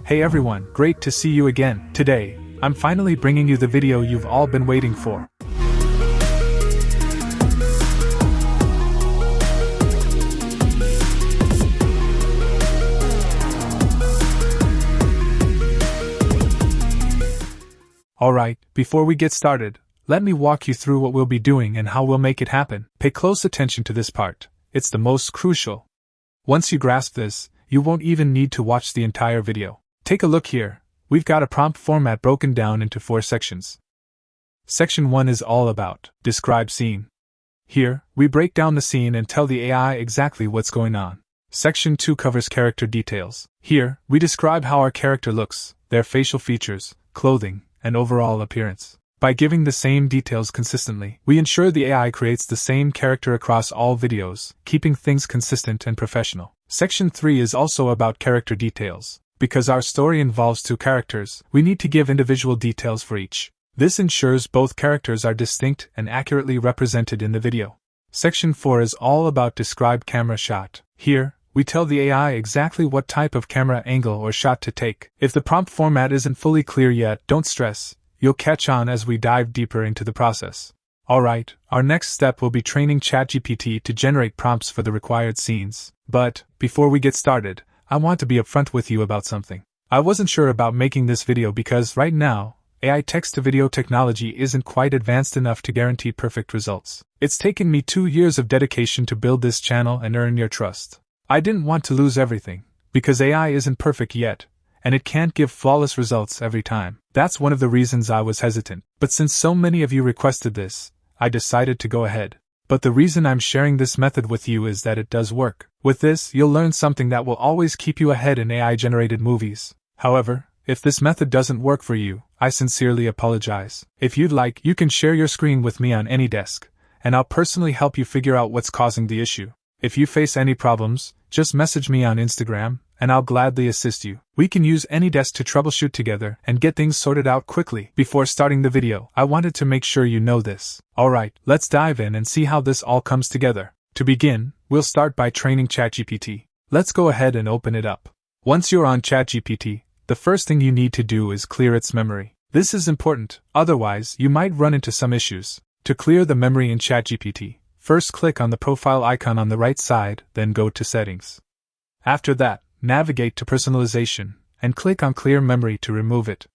Hey everyone, great to see you again. Today, I'm finally bringing you the video you've all been waiting for. Alright, before we get started, let me walk you through what we'll be doing and how we'll make it happen. Pay close attention to this part, it's the most crucial. Once you grasp this, you won't even need to watch the entire video. Take a look here, we've got a prompt format broken down into 4 sections. Section 1 is all about describe scene. Here, we break down the scene and tell the AI exactly what's going on. Section 2 covers character details. Here, we describe how our character looks, their facial features, clothing, and overall appearance. By giving the same details consistently, we ensure the AI creates the same character across all videos, keeping things consistent and professional. Section 3 is also about character details. Because our story involves 2 characters, we need to give individual details for each. This ensures both characters are distinct and accurately represented in the video. Section 4 is all about describe camera shot. Here, we tell the AI exactly what type of camera angle or shot to take. If the prompt format isn't fully clear yet, don't stress. You'll catch on as we dive deeper into the process. Alright, our next step will be training ChatGPT to generate prompts for the required scenes. But, before we get started, I want to be upfront with you about something. I wasn't sure about making this video because right now, AI text-to-video technology isn't quite advanced enough to guarantee perfect results. It's taken me 2 years of dedication to build this channel and earn your trust. I didn't want to lose everything, because AI isn't perfect yet, and it can't give flawless results every time. That's one of the reasons I was hesitant. But since so many of you requested this, I decided to go ahead. But the reason I'm sharing this method with you is that it does work. With this, you'll learn something that will always keep you ahead in AI-generated movies. However, if this method doesn't work for you, I sincerely apologize. If you'd like, you can share your screen with me on any desk, and I'll personally help you figure out what's causing the issue. If you face any problems, just message me on Instagram, and I'll gladly assist you. We can use any desk to troubleshoot together and get things sorted out quickly. Before starting the video, I wanted to make sure you know this. Alright, let's dive in and see how this all comes together. To begin, we'll start by training ChatGPT. Let's go ahead and open it up. Once you're on ChatGPT, the first thing you need to do is clear its memory. This is important, otherwise you might run into some issues. To clear the memory in ChatGPT, first click on the profile icon on the right side, then go to Settings. After that, navigate to Personalization, and click on Clear Memory to remove it.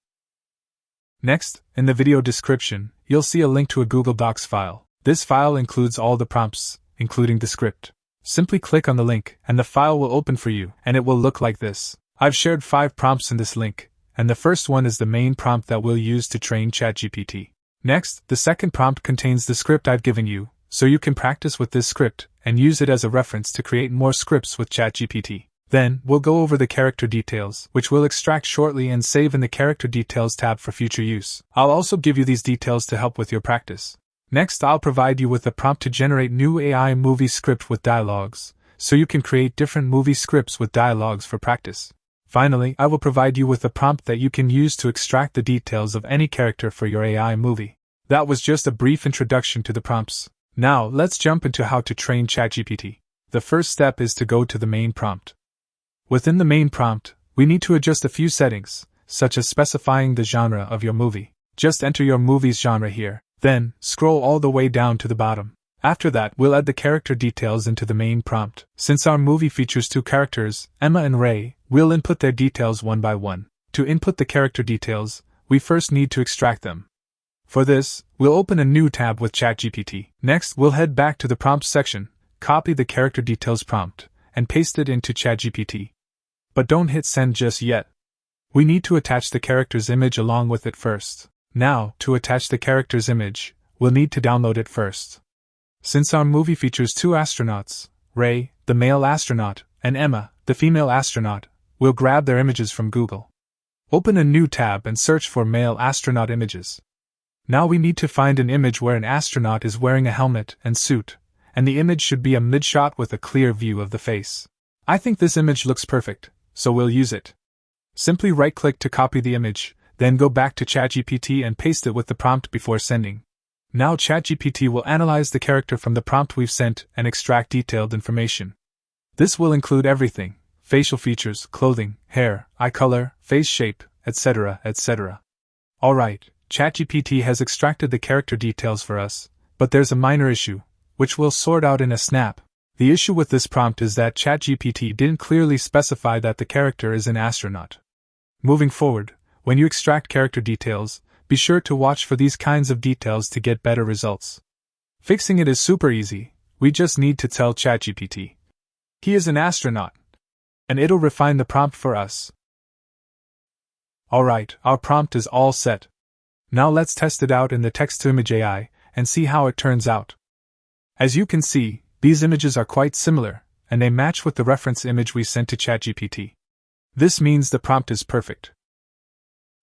Next, in the video description, you'll see a link to a Google Docs file. This file includes all the prompts, including the script. Simply click on the link, and the file will open for you, and it will look like this. I've shared 5 prompts in this link, and the first one is the main prompt that we'll use to train ChatGPT. Next, the second prompt contains the script I've given you, so you can practice with this script, and use it as a reference to create more scripts with ChatGPT. Then, we'll go over the character details, which we'll extract shortly and save in the Character Details tab for future use. I'll also give you these details to help with your practice. Next, I'll provide you with a prompt to generate new AI movie script with dialogues, so you can create different movie scripts with dialogues for practice. Finally, I will provide you with a prompt that you can use to extract the details of any character for your AI movie. That was just a brief introduction to the prompts. Now, let's jump into how to train ChatGPT. The first step is to go to the main prompt. Within the main prompt, we need to adjust a few settings, such as specifying the genre of your movie. Just enter your movie's genre here, then scroll all the way down to the bottom. After that, we'll add the character details into the main prompt. Since our movie features 2 characters, Emma and Ray, we'll input their details one by one. To input the character details, we first need to extract them. For this, we'll open a new tab with ChatGPT. Next, we'll head back to the prompts section, copy the character details prompt, and paste it into ChatGPT. But don't hit send just yet. We need to attach the character's image along with it first. Now, to attach the character's image, we'll need to download it first. Since our movie features 2 astronauts, Ray, the male astronaut, and Emma, the female astronaut, we'll grab their images from Google. Open a new tab and search for male astronaut images. Now we need to find an image where an astronaut is wearing a helmet and suit, and the image should be a mid-shot with a clear view of the face. I think this image looks perfect, so we'll use it. Simply right-click to copy the image, then go back to ChatGPT and paste it with the prompt before sending. Now ChatGPT will analyze the character from the prompt we've sent and extract detailed information. This will include everything: facial features, clothing, hair, eye color, face shape, etc., etc. Alright, ChatGPT has extracted the character details for us, but there's a minor issue, which we'll sort out in a snap. The issue with this prompt is that ChatGPT didn't clearly specify that the character is an astronaut. Moving forward, when you extract character details, be sure to watch for these kinds of details to get better results. Fixing it is super easy, we just need to tell ChatGPT he is an astronaut, and it'll refine the prompt for us. Alright, our prompt is all set. Now let's test it out in the text-to-image AI and see how it turns out. As you can see, these images are quite similar, and they match with the reference image we sent to ChatGPT. This means the prompt is perfect.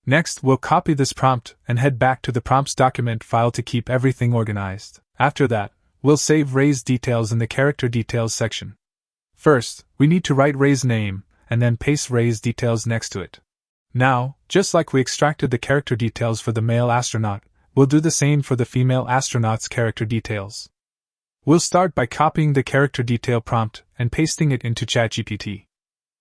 Next, we'll copy this prompt and head back to the prompts document file to keep everything organized. After that, we'll save Ray's details in the character details section. First, we need to write Ray's name, and then paste Ray's details next to it. Now, just like we extracted the character details for the male astronaut, we'll do the same for the female astronaut's character details. We'll start by copying the character detail prompt and pasting it into ChatGPT.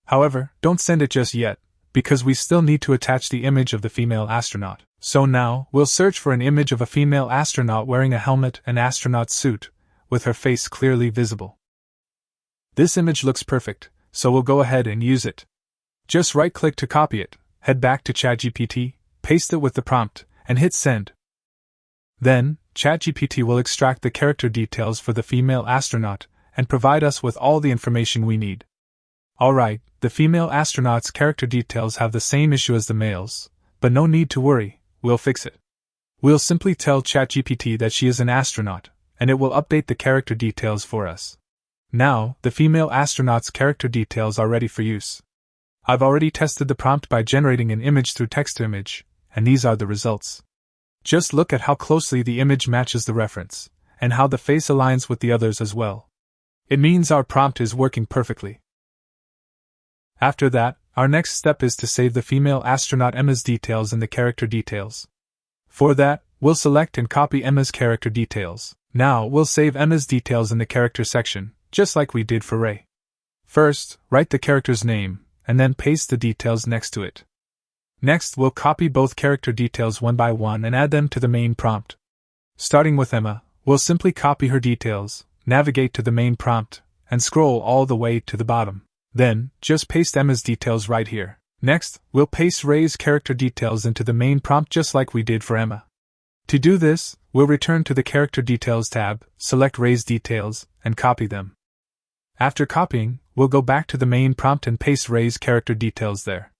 However, don't send it just yet, because we still need to attach the image of the female astronaut. So now, we'll search for an image of a female astronaut wearing a helmet and astronaut suit, with her face clearly visible. This image looks perfect, so we'll go ahead and use it. Just right-click to copy it, head back to ChatGPT, paste it with the prompt, and hit send. Then, ChatGPT will extract the character details for the female astronaut and provide us with all the information we need. Alright, the female astronaut's character details have the same issue as the male's, but no need to worry, we'll fix it. We'll simply tell ChatGPT that she is an astronaut, and it will update the character details for us. Now, the female astronaut's character details are ready for use. I've already tested the prompt by generating an image through text-to-image, and these are the results. Just look at how closely the image matches the reference, and how the face aligns with the others as well. It means our prompt is working perfectly. After that, our next step is to save the female astronaut Emma's details in the character details. For that, we'll select and copy Emma's character details. Now, we'll save Emma's details in the character section, just like we did for Ray. First, write the character's name, and then paste the details next to it. Next, we'll copy both character details one by one and add them to the main prompt. Starting with Emma, we'll simply copy her details, navigate to the main prompt, and scroll all the way to the bottom. Then, just paste Emma's details right here. Next, we'll paste Ray's character details into the main prompt just like we did for Emma. To do this, we'll return to the Character Details tab, select Ray's details, and copy them. After copying, we'll go back to the main prompt and paste Ray's character details there.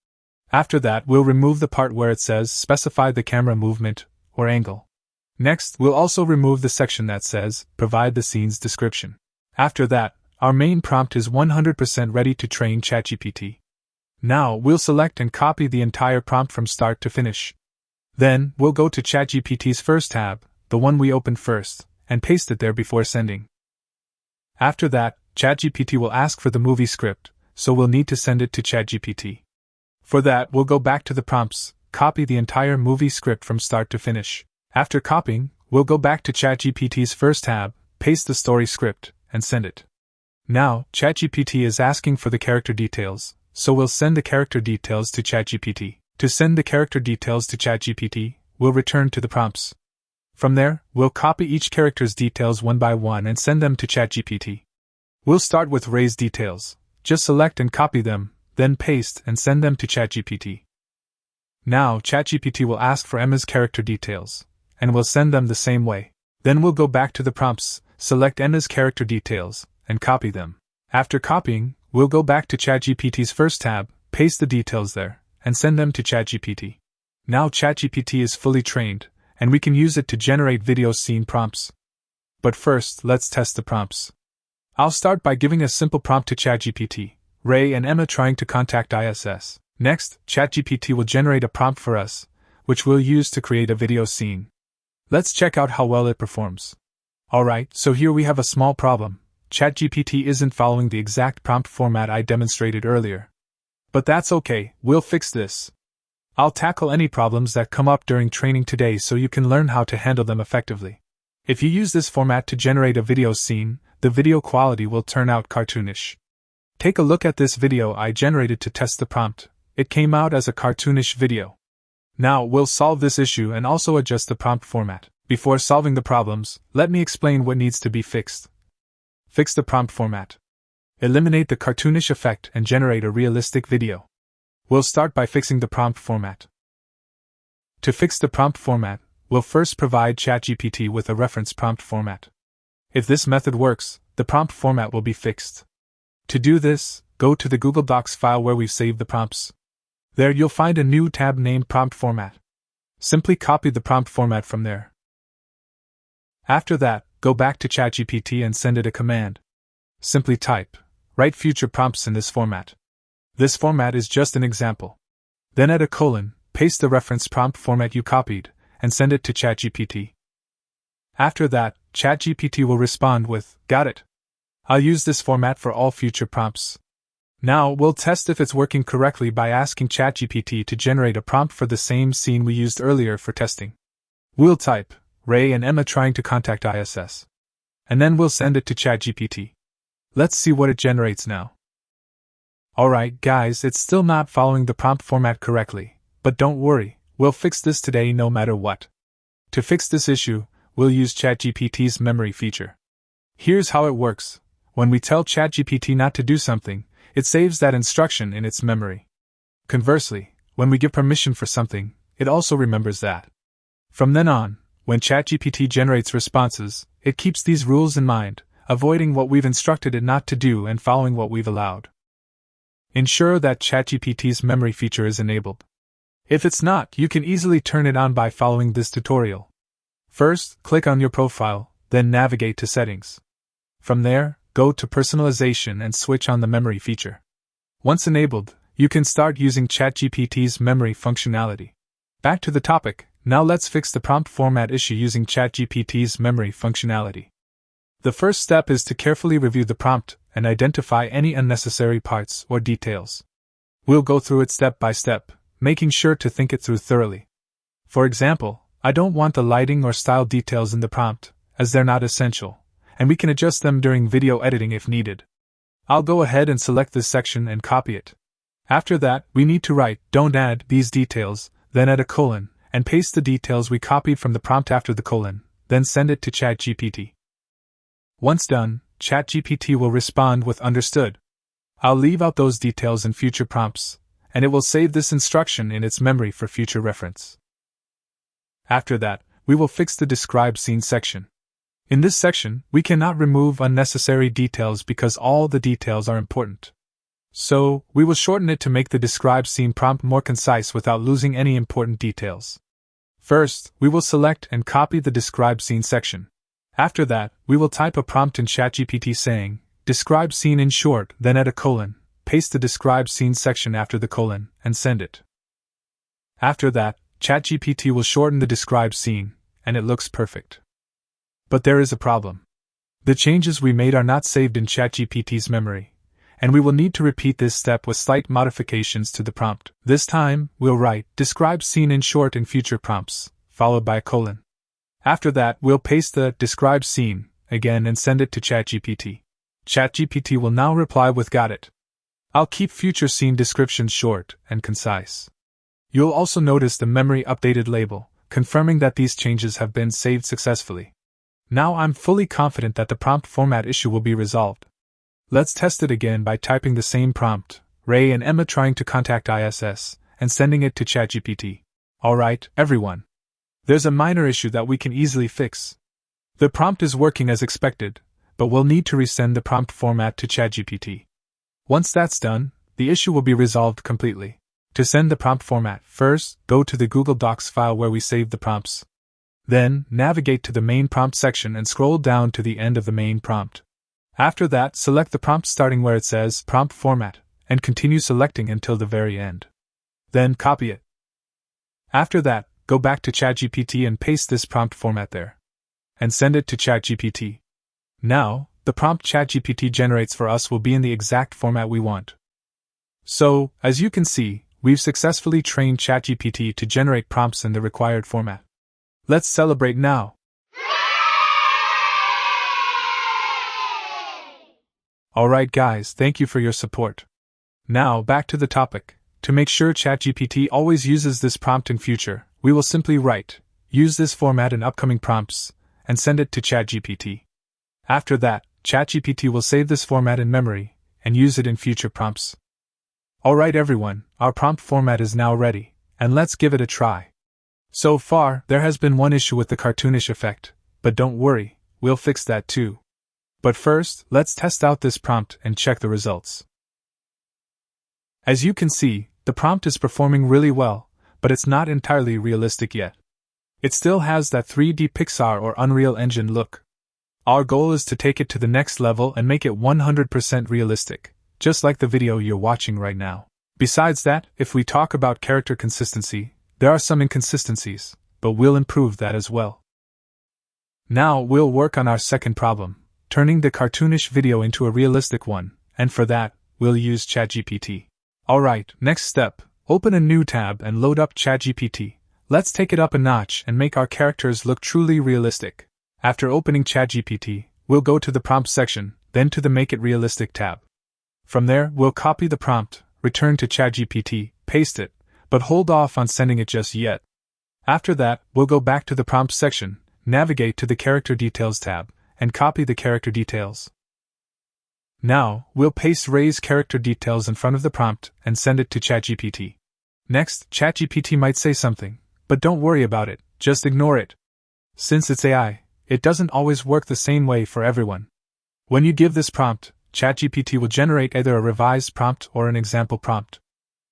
After that, we'll remove the part where it says specify the camera movement or angle. Next, we'll also remove the section that says provide the scene's description. After that, our main prompt is 100% ready to train ChatGPT. Now, we'll select and copy the entire prompt from start to finish. Then, we'll go to ChatGPT's first tab, the one we opened first, and paste it there before sending. After that, ChatGPT will ask for the movie script, so we'll need to send it to ChatGPT. For that, we'll go back to the prompts, copy the entire movie script from start to finish. After copying, we'll go back to ChatGPT's first tab, paste the story script, and send it. Now, ChatGPT is asking for the character details, so we'll send the character details to ChatGPT. To send the character details to ChatGPT, we'll return to the prompts. From there, we'll copy each character's details one by one and send them to ChatGPT. We'll start with Ray's details. Just select and copy them, then paste and send them to ChatGPT. Now, ChatGPT will ask for Emma's character details, and we'll send them the same way. Then we'll go back to the prompts, select Emma's character details, and copy them. After copying, we'll go back to ChatGPT's first tab, paste the details there, and send them to ChatGPT. Now ChatGPT is fully trained, and we can use it to generate video scene prompts. But first, let's test the prompts. I'll start by giving a simple prompt to ChatGPT, Ray and Emma trying to contact ISS. Next, ChatGPT will generate a prompt for us, which we'll use to create a video scene. Let's check out how well it performs. Alright, so here we have a small problem. ChatGPT isn't following the exact prompt format I demonstrated earlier. But that's okay, we'll fix this. I'll tackle any problems that come up during training today so you can learn how to handle them effectively. If you use this format to generate a video scene, the video quality will turn out cartoonish. Take a look at this video I generated to test the prompt. It came out as a cartoonish video. Now we'll solve this issue and also adjust the prompt format. Before solving the problems, let me explain what needs to be fixed. Fix the prompt format. Eliminate the cartoonish effect and generate a realistic video. We'll start by fixing the prompt format. To fix the prompt format, we'll first provide ChatGPT with a reference prompt format. If this method works, the prompt format will be fixed. To do this, go to the Google Docs file where we've saved the prompts. There you'll find a new tab named Prompt Format. Simply copy the prompt format from there. After that, go back to ChatGPT and send it a command. Simply type, write future prompts in this format. This format is just an example. Then add a colon, paste the reference prompt format you copied, and send it to ChatGPT. After that, ChatGPT will respond with, "Got it. I'll use this format for all future prompts." Now we'll test if it's working correctly by asking ChatGPT to generate a prompt for the same scene we used earlier for testing. We'll type, Ray and Emma trying to contact ISS. And then we'll send it to ChatGPT. Let's see what it generates now. Alright guys, it's still not following the prompt format correctly, but don't worry, we'll fix this today no matter what. To fix this issue, we'll use ChatGPT's memory feature. Here's how it works. When we tell ChatGPT not to do something, it saves that instruction in its memory. Conversely, when we give permission for something, it also remembers that. From then on, when ChatGPT generates responses, it keeps these rules in mind, avoiding what we've instructed it not to do and following what we've allowed. Ensure that ChatGPT's memory feature is enabled. If it's not, you can easily turn it on by following this tutorial. First, click on your profile, then navigate to Settings. From there, go to Personalization and switch on the memory feature. Once enabled, you can start using ChatGPT's memory functionality. Back to the topic, now let's fix the prompt format issue using ChatGPT's memory functionality. The first step is to carefully review the prompt and identify any unnecessary parts or details. We'll go through it step by step, making sure to think it through thoroughly. For example, I don't want the lighting or style details in the prompt, as they're not essential, and we can adjust them during video editing if needed. I'll go ahead and select this section and copy it. After that, we need to write, "Don't add these details," then add a colon, and paste the details we copied from the prompt after the colon, then send it to ChatGPT. Once done, ChatGPT will respond with "Understood." I'll leave out those details in future prompts, and it will save this instruction in its memory for future reference. After that, we will fix the Describe Scene section. In this section, we cannot remove unnecessary details because all the details are important. So, we will shorten it to make the Describe Scene prompt more concise without losing any important details. First, we will select and copy the Describe Scene section. After that, we will type a prompt in ChatGPT saying, "Describe scene in short," then add a colon, paste the Describe Scene section after the colon, and send it. After that, ChatGPT will shorten the Describe Scene, and it looks perfect. But there is a problem. The changes we made are not saved in ChatGPT's memory, and we will need to repeat this step with slight modifications to the prompt. This time, we'll write, "Describe scene in short" in future prompts, followed by a colon. After that, we'll paste the "Describe scene" again and send it to ChatGPT. ChatGPT will now reply with "Got it." I'll keep future scene descriptions short and concise. You'll also notice the memory updated label, confirming that these changes have been saved successfully. Now I'm fully confident that the prompt format issue will be resolved. Let's test it again by typing the same prompt, "Ray and Emma trying to contact ISS," and sending it to ChatGPT. Alright, everyone. There's a minor issue that we can easily fix. The prompt is working as expected, but we'll need to resend the prompt format to ChatGPT. Once that's done, the issue will be resolved completely. To send the prompt format, first, go to the Google Docs file where we saved the prompts. Then, navigate to the main prompt section and scroll down to the end of the main prompt. After that, select the prompt starting where it says Prompt Format, and continue selecting until the very end. Then copy it. After that, go back to ChatGPT and paste this prompt format there. And send it to ChatGPT. Now, the prompt ChatGPT generates for us will be in the exact format we want. So, as you can see, we've successfully trained ChatGPT to generate prompts in the required format. Let's celebrate now! Alright guys, thank you for your support. Now, back to the topic. To make sure ChatGPT always uses this prompt in future, we will simply use this format in upcoming prompts, and send it to ChatGPT. After that, ChatGPT will save this format in memory, and use it in future prompts. Alright everyone, our prompt format is now ready, and let's give it a try. So far, there has been one issue with the cartoonish effect, but don't worry, we'll fix that too. But first, let's test out this prompt and check the results. As you can see, the prompt is performing really well, but it's not entirely realistic yet. It still has that 3D Pixar or Unreal Engine look. Our goal is to take it to the next level and make it 100% realistic, just like the video you're watching right now. Besides that, if we talk about character consistency, there are some inconsistencies, but we'll improve that as well. Now we'll work on our second problem, turning the cartoonish video into a realistic one, and for that, we'll use ChatGPT. Alright, next step, open a new tab and load up ChatGPT. Let's take it up a notch and make our characters look truly realistic. After opening ChatGPT, we'll go to the prompt section, then to the Make It Realistic tab. From there, we'll copy the prompt, return to ChatGPT, paste it, but hold off on sending it just yet. After that, we'll go back to the prompt section, navigate to the Character Details tab, and copy the character details. Now, we'll paste Ray's character details in front of the prompt and send it to ChatGPT. Next, ChatGPT might say something, but don't worry about it, just ignore it. Since it's AI, it doesn't always work the same way for everyone. When you give this prompt, ChatGPT will generate either a revised prompt or an example prompt.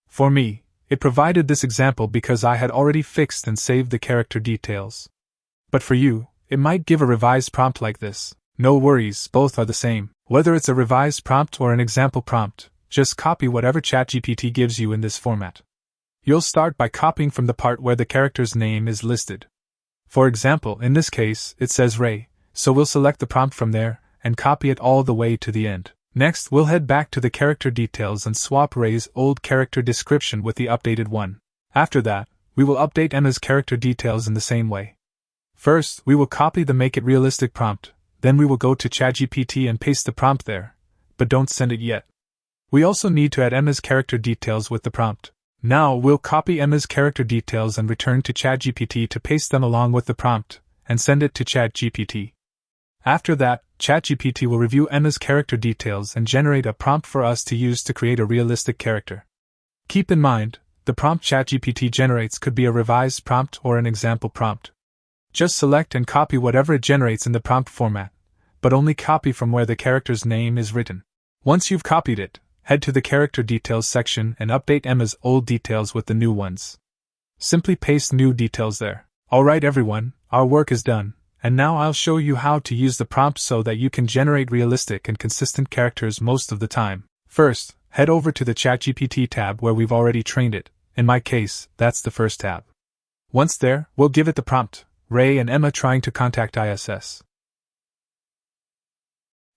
For me, it provided this example because I had already fixed and saved the character details. But for you, it might give a revised prompt like this. No worries, both are the same. Whether it's a revised prompt or an example prompt, just copy whatever ChatGPT gives you in this format. You'll start by copying from the part where the character's name is listed. For example, in this case, it says Ray, so we'll select the prompt from there, and copy it all the way to the end. Next, we'll head back to the character details and swap Ray's old character description with the updated one. After that, we will update Emma's character details in the same way. First, we will copy the Make It Realistic prompt, then we will go to ChatGPT and paste the prompt there, but don't send it yet. We also need to add Emma's character details with the prompt. Now we'll copy Emma's character details and return to ChatGPT to paste them along with the prompt, and send it to ChatGPT. After that, ChatGPT will review Emma's character details and generate a prompt for us to use to create a realistic character. Keep in mind, the prompt ChatGPT generates could be a revised prompt or an example prompt. Just select and copy whatever it generates in the prompt format, but only copy from where the character's name is written. Once you've copied it, head to the character details section and update Emma's old details with the new ones. Simply paste new details there. Alright everyone, our work is done, and now I'll show you how to use the prompt so that you can generate realistic and consistent characters most of the time. First, head over to the ChatGPT tab where we've already trained it. In my case, that's the first tab. Once there, we'll give it the prompt, Ray and Emma trying to contact ISS.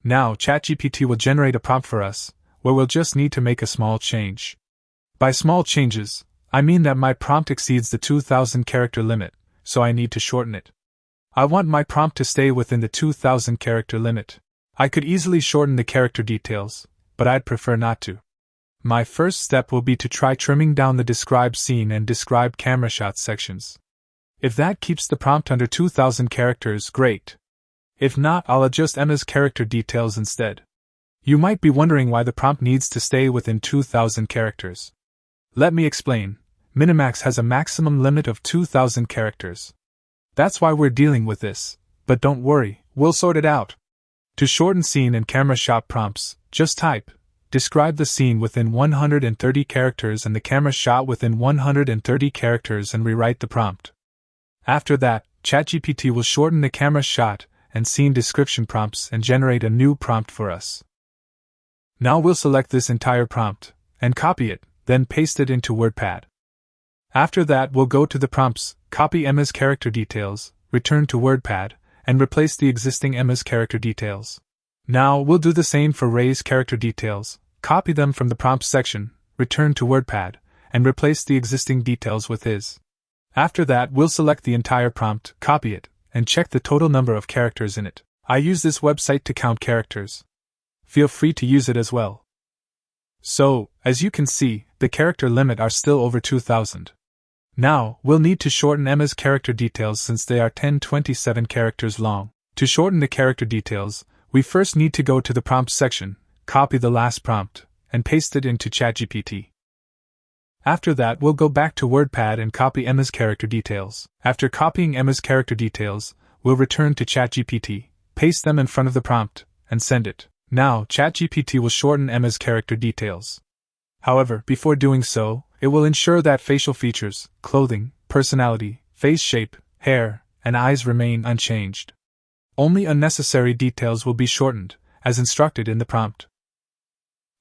Now ChatGPT will generate a prompt for us, where we'll just need to make a small change. By small changes, I mean that my prompt exceeds the 2000 character limit, so I need to shorten it. I want my prompt to stay within the 2000 character limit. I could easily shorten the character details, but I'd prefer not to. My first step will be to try trimming down the describe scene and describe camera shot sections. If that keeps the prompt under 2000 characters, great. If not, I'll adjust Emma's character details instead. You might be wondering why the prompt needs to stay within 2000 characters. Let me explain. Minimax has a maximum limit of 2000 characters. That's why we're dealing with this, but don't worry, we'll sort it out. To shorten scene and camera shot prompts, just type, describe the scene within 130 characters and the camera shot within 130 characters and rewrite the prompt. After that, ChatGPT will shorten the camera shot and scene description prompts and generate a new prompt for us. Now we'll select this entire prompt, and copy it, then paste it into WordPad. After that we'll go to the prompts, copy Emma's character details, return to WordPad, and replace the existing Emma's character details. Now we'll do the same for Ray's character details, copy them from the prompts section, return to WordPad, and replace the existing details with his. After that we'll select the entire prompt, copy it, and check the total number of characters in it. I use this website to count characters. feel free to use it as well. So, as you can see, the character limit are still over 2000. Now, we'll need to shorten Emma's character details since they are 1027 characters long. To shorten the character details, we first need to go to the prompt section, copy the last prompt, and paste it into ChatGPT. After that, we'll go back to WordPad and copy Emma's character details. After copying Emma's character details, we'll return to ChatGPT, paste them in front of the prompt, and send it. Now, ChatGPT will shorten Emma's character details. However, before doing so, it will ensure that facial features, clothing, personality, face shape, hair, and eyes remain unchanged. Only unnecessary details will be shortened, as instructed in the prompt.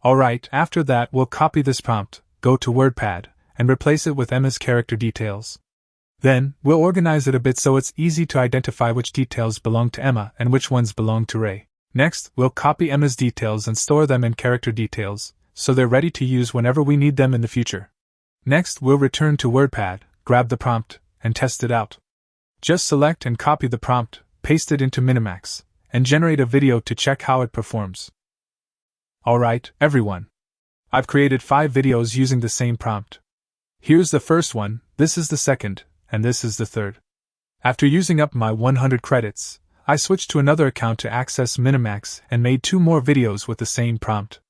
Alright, after that we'll copy this prompt, go to WordPad, and replace it with Emma's character details. Then, we'll organize it a bit so it's easy to identify which details belong to Emma and which ones belong to Ray. Next, we'll copy Emma's details and store them in character details, so they're ready to use whenever we need them in the future. Next, we'll return to WordPad, grab the prompt, and test it out. Just select and copy the prompt, paste it into Minimax, and generate a video to check how it performs. Alright, everyone. I've created 5 videos using the same prompt. Here's the first one, this is the second, and this is the third. After using up my 100 credits, I switched to another account to access Minimax and made 2 more videos with the same prompt.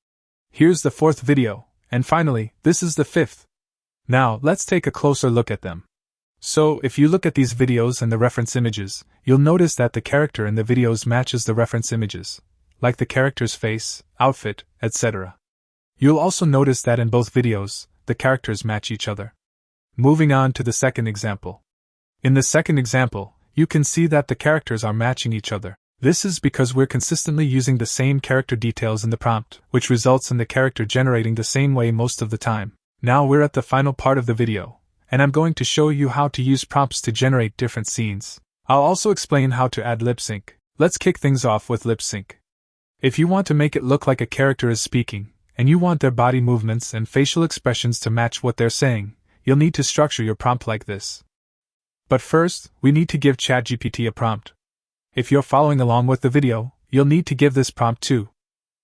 Here's the 4th video, and finally, this is the 5th. Now, let's take a closer look at them. So, if you look at these videos and the reference images, you'll notice that the character in the videos matches the reference images, like the character's face, outfit, etc. You'll also notice that in both videos, the characters match each other. Moving on to the second example. In the second example, you can see that the characters are matching each other. This is because we're consistently using the same character details in the prompt, which results in the character generating the same way most of the time. Now we're at the final part of the video, and I'm going to show you how to use prompts to generate different scenes. I'll also explain how to add lip sync. Let's kick things off with lip sync. If you want to make it look like a character is speaking, and you want their body movements and facial expressions to match what they're saying, you'll need to structure your prompt like this. But first, we need to give ChatGPT a prompt. If you're following along with the video, you'll need to give this prompt too.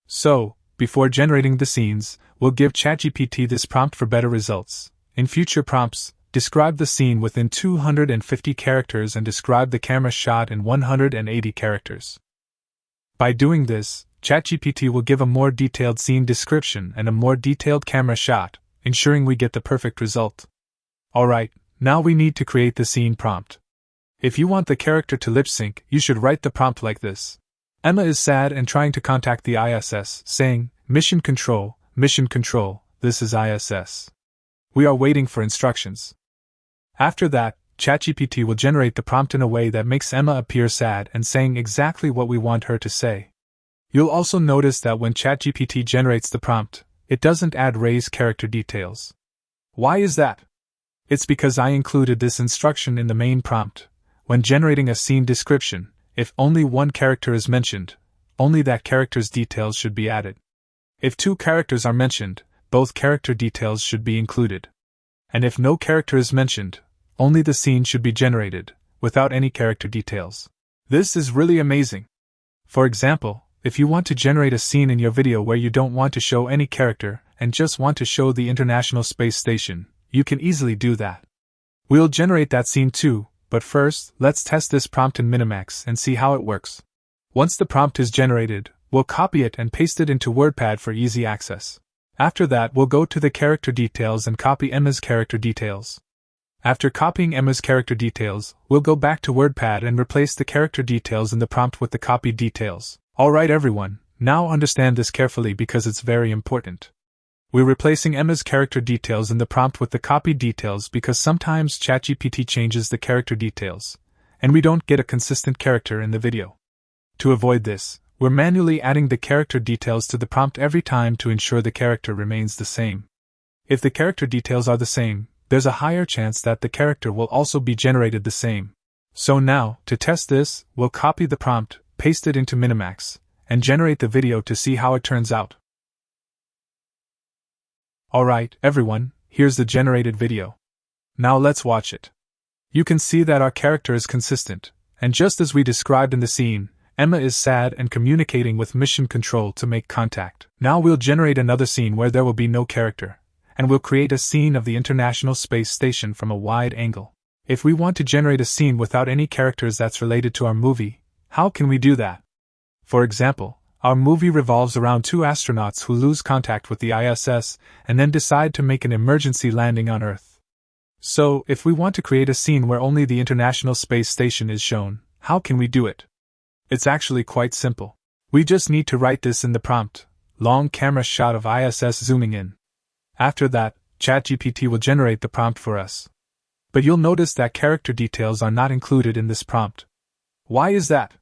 So, before generating the scenes, we'll give ChatGPT this prompt for better results. In future prompts, describe the scene within 250 characters and describe the camera shot in 180 characters. By doing this, ChatGPT will give a more detailed scene description and a more detailed camera shot, ensuring we get the perfect result. Alright, now we need to create the scene prompt. If you want the character to lip sync, you should write the prompt like this. Emma is sad and trying to contact the ISS, saying, Mission Control, this is ISS. We are waiting for instructions. After that, ChatGPT will generate the prompt in a way that makes Emma appear sad and saying exactly what we want her to say. You'll also notice that when ChatGPT generates the prompt, it doesn't add Ray's character details. Why is that? It's because I included this instruction in the main prompt. When generating a scene description, if only one character is mentioned, only that character's details should be added. If 2 characters are mentioned, both character details should be included. And if no character is mentioned, only the scene should be generated, without any character details. This is really amazing. For example, if you want to generate a scene in your video where you don't want to show any character and just want to show the International Space Station, you can easily do that. We'll generate that scene too, but first, let's test this prompt in Minimax and see how it works. Once the prompt is generated, we'll copy it and paste it into WordPad for easy access. After that, we'll go to the character details and copy Emma's character details. After copying Emma's character details, we'll go back to WordPad and replace the character details in the prompt with the copied details. Alright everyone, now understand this carefully because it's very important. We're replacing Emma's character details in the prompt with the copied details because sometimes ChatGPT changes the character details, and we don't get a consistent character in the video. To avoid this, we're manually adding the character details to the prompt every time to ensure the character remains the same. If the character details are the same, there's a higher chance that the character will also be generated the same. So now, to test this, we'll copy the prompt, paste it into Minimax, and generate the video to see how it turns out. Alright, everyone, here's the generated video. Now let's watch it. You can see that our character is consistent, and just as we described in the scene, Emma is sad and communicating with mission control to make contact. Now we'll generate another scene where there will be no character, and we'll create a scene of the International Space Station from a wide angle. If we want to generate a scene without any characters that's related to our movie, how can we do that? For example, our movie revolves around two astronauts who lose contact with the ISS and then decide to make an emergency landing on Earth. So, if we want to create a scene where only the International Space Station is shown, how can we do it? It's actually quite simple. We just need to write this in the prompt: long camera shot of ISS zooming in. After that, ChatGPT will generate the prompt for us. But you'll notice that character details are not included in this prompt. Why is that?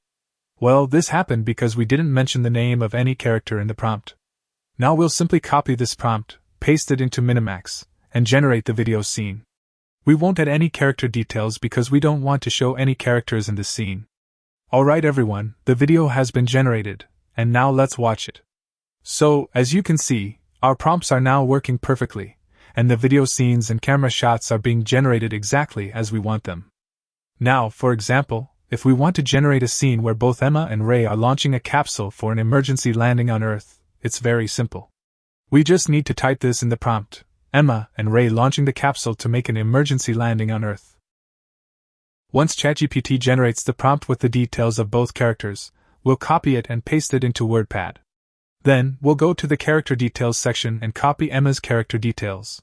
Well, this happened because we didn't mention the name of any character in the prompt. Now we'll simply copy this prompt, paste it into Minimax, and generate the video scene. We won't add any character details because we don't want to show any characters in this scene. Alright everyone, the video has been generated, and now let's watch it. So, as you can see, our prompts are now working perfectly, and the video scenes and camera shots are being generated exactly as we want them. Now, for example, if we want to generate a scene where both Emma and Ray are launching a capsule for an emergency landing on Earth, it's very simple. We just need to type this in the prompt: Emma and Ray launching the capsule to make an emergency landing on Earth. Once ChatGPT generates the prompt with the details of both characters, we'll copy it and paste it into WordPad. Then, we'll go to the character details section and copy Emma's character details.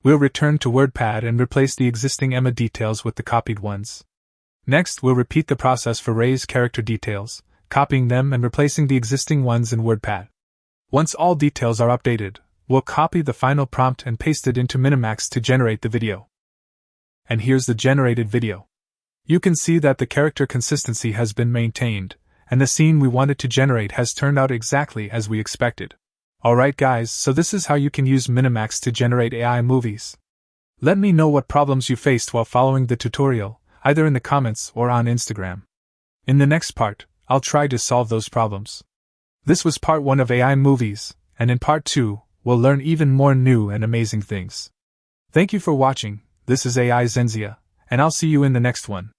We'll return to WordPad and replace the existing Emma details with the copied ones. Next, we'll repeat the process for Ray's character details, copying them and replacing the existing ones in WordPad. Once all details are updated, we'll copy the final prompt and paste it into Minimax to generate the video. And here's the generated video. You can see that the character consistency has been maintained, and the scene we wanted to generate has turned out exactly as we expected. Alright guys, so this is how you can use Minimax to generate AI movies. Let me know what problems you faced while following the tutorial, either in the comments or on Instagram. In the next part, I'll try to solve those problems. This was part 1 of AI movies, and in part 2, we'll learn even more new and amazing things. Thank you for watching. This is AI Xenzia, and I'll see you in the next one.